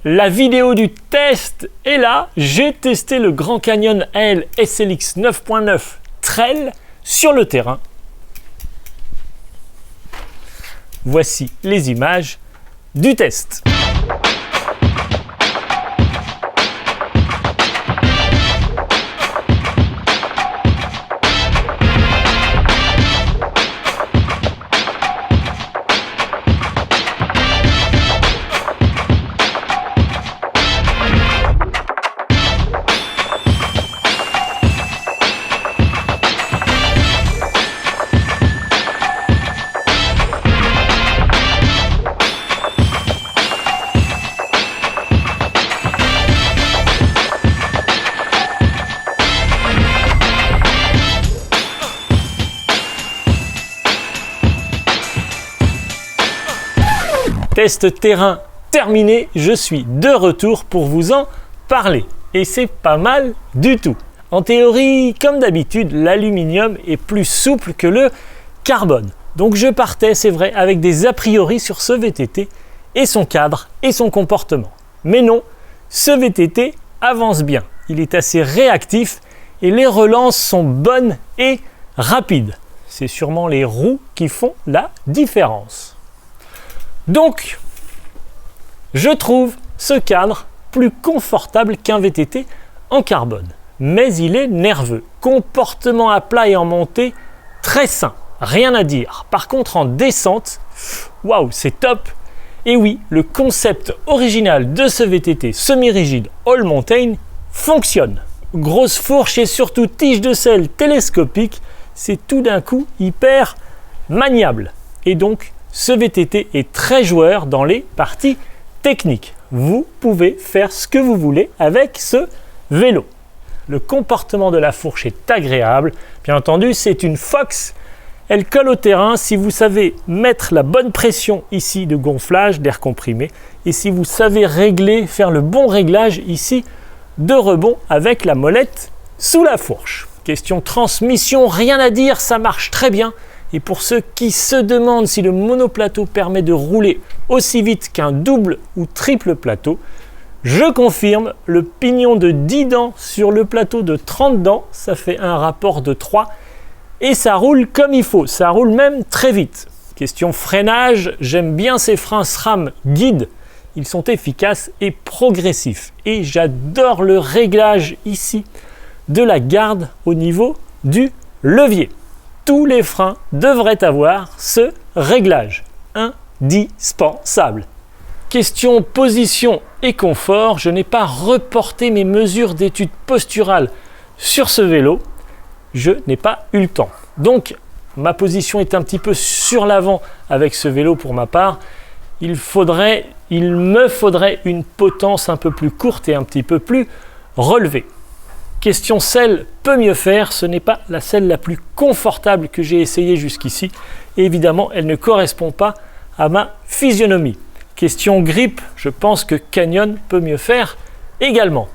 La vidéo du test est là. J'ai testé le Grand Canyon AL SLX 9.9 Trail sur le terrain. Voici les images du test. Test terrain terminé, je suis de retour pour vous en parler. Et c'est pas mal du tout. En théorie, comme d'habitude, l'aluminium est plus souple que le carbone. Donc je partais, c'est vrai, avec des a priori sur ce VTT et son cadre et son comportement. Mais non, ce VTT avance bien. Il est assez réactif et les relances sont bonnes et rapides. C'est sûrement les roues qui font la différence. Donc, je trouve ce cadre plus confortable qu'un VTT en carbone. Mais il est nerveux. Comportement à plat et en montée, très sain. Rien à dire. Par contre, en descente, waouh, c'est top. Et oui, le concept original de ce VTT semi-rigide All Mountain fonctionne. Grosse fourche et surtout tige de selle télescopique, c'est tout d'un coup hyper maniable. Et donc, ce VTT est très joueur dans les parties techniques. Vous pouvez faire ce que vous voulez avec ce vélo. Le comportement de la fourche est agréable. Bien entendu, c'est une Fox. Elle colle au terrain si vous savez mettre la bonne pression ici de gonflage, d'air comprimé. Et si vous savez faire le bon réglage ici de rebond avec la molette sous la fourche. Question transmission, rien à dire, ça marche très bien. Et pour ceux qui se demandent si le monoplateau permet de rouler aussi vite qu'un double ou triple plateau, je confirme, le pignon de 10 dents sur le plateau de 30 dents, ça fait un rapport de 3 et ça roule comme il faut, ça roule même très vite. Question freinage, j'aime bien ces freins SRAM guide, ils sont efficaces et progressifs. Et j'adore le réglage ici de la garde au niveau du levier. Tous les freins devraient avoir ce réglage indispensable. Question position et confort, je n'ai pas reporté mes mesures d'études posturales sur ce vélo, je n'ai pas eu le temps. Donc ma position est un petit peu sur l'avant avec ce vélo pour ma part. Il me faudrait une potence un peu plus courte et un petit peu plus relevée. Question selle peut mieux faire, ce n'est pas la selle la plus confortable que j'ai essayée jusqu'ici. Et évidemment, elle ne correspond pas à ma physionomie. Question grip, je pense que Canyon peut mieux faire également.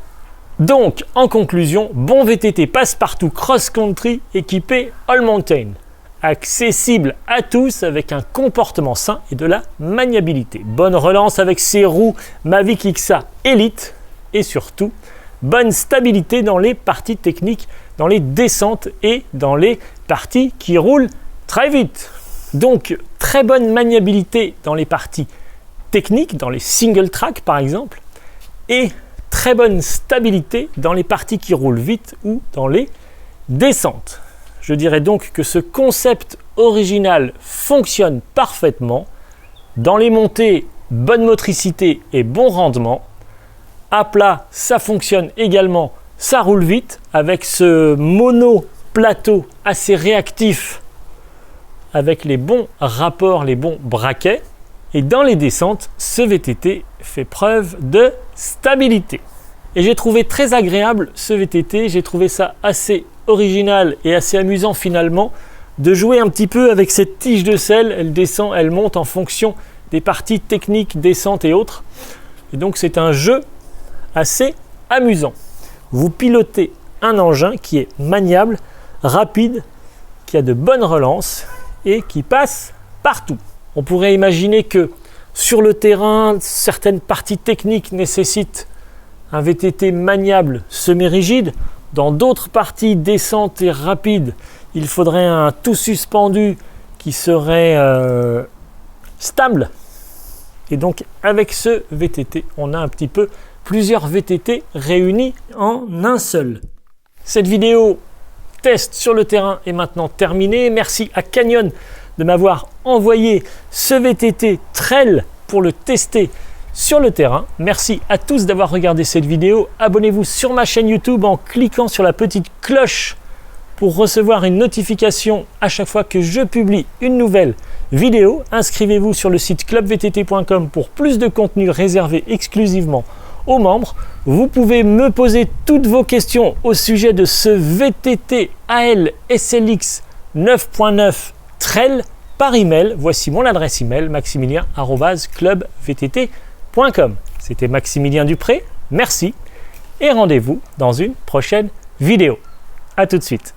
Donc, en conclusion, bon VTT passe-partout cross-country équipé All Mountain. Accessible à tous avec un comportement sain et de la maniabilité. Bonne relance avec ses roues Mavic XA Elite et surtout, bonne stabilité dans les parties techniques, dans les descentes et dans les parties qui roulent très vite. Donc, très bonne maniabilité dans les parties techniques, dans les single track par exemple, et très bonne stabilité dans les parties qui roulent vite ou dans les descentes. Je dirais donc que ce concept original fonctionne parfaitement. Dans les montées, bonne motricité et bon rendement. À plat, ça fonctionne également, ça roule vite avec ce mono-plateau assez réactif avec les bons rapports, les bons braquets. Et dans les descentes, ce VTT fait preuve de stabilité. Et j'ai trouvé très agréable ce VTT, j'ai trouvé ça assez original et assez amusant finalement de jouer un petit peu avec cette tige de selle, elle descend, elle monte en fonction des parties techniques, descentes et autres. Et donc c'est un jeu assez amusant. Vous pilotez un engin qui est maniable, rapide, qui a de bonnes relances et qui passe partout. On pourrait imaginer que Sur le terrain, certaines parties techniques nécessitent un VTT maniable semi-rigide. Dans d'autres parties descentes et rapides, il faudrait un tout suspendu qui serait stable. Et donc avec ce VTT, on a un petit peu plusieurs VTT réunis en un seul. Cette vidéo test sur le terrain est maintenant terminée. Merci à Canyon de m'avoir envoyé ce VTT Trail pour le tester sur le terrain. Merci à tous d'avoir regardé cette vidéo. Abonnez-vous sur ma chaîne YouTube en cliquant sur la petite cloche pour recevoir une notification à chaque fois que je publie une nouvelle vidéo. Inscrivez-vous sur le site clubvtt.com pour plus de contenu réservé exclusivement aux membres. Vous pouvez me poser toutes vos questions au sujet de ce VTT AL SLX 9.9 Trail par email. Voici mon adresse email maximilien@clubvtt.com. C'était Maximilien Dupré, merci et rendez-vous dans une prochaine vidéo. À tout de suite.